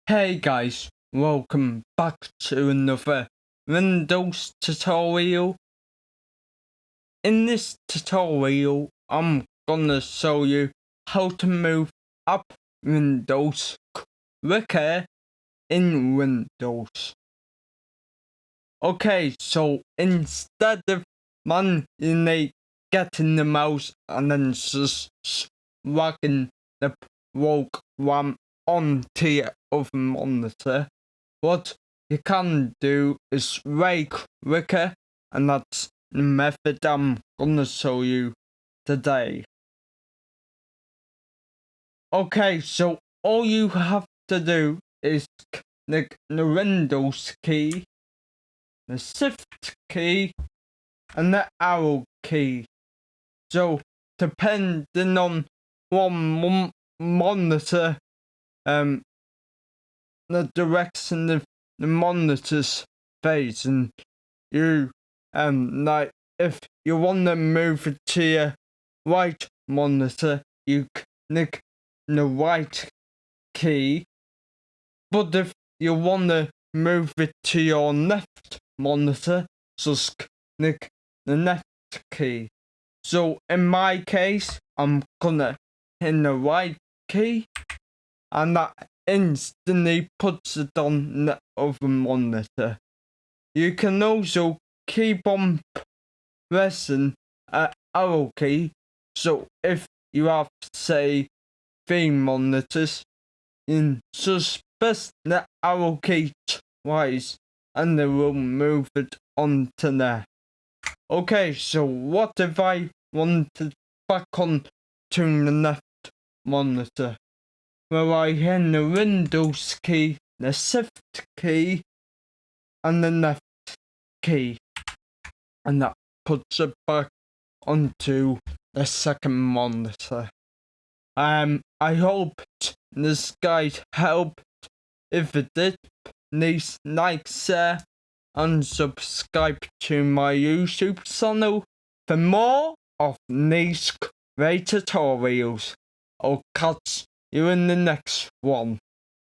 Hey guys, welcome back to another Windows tutorial. In this tutorial, I'm gonna show you how to move up Windows quicker in Windows. Okay, so instead of manually getting the mouse and then just dragging the program onto your other monitor, what you can do is way quicker, and that's the method I'm gonna show you today. Okay, so all you have to do is click the Windows key, the Shift key, and the arrow key. So depending on one monitor, the direction of the monitor's facing, you like if you want to move it to your right monitor, you click the right key, but if you want to move it to your left monitor, just click the left key. So in my case, I'm gonna hit the right key, and that instantly puts it on the other monitor. You can also keep on pressing an arrow key, so if you have, say, 3 monitors, you just press the arrow key twice and it will move it onto there. Okay, so what if I wanted back on to the left monitor? Well, I hit the Windows key, the Shift key, and the left key, and that puts it back onto the second monitor. I hope this guide helped. If it did, please like, share, and subscribe to my YouTube channel for more of these great tutorials. I'll catch you in the next one.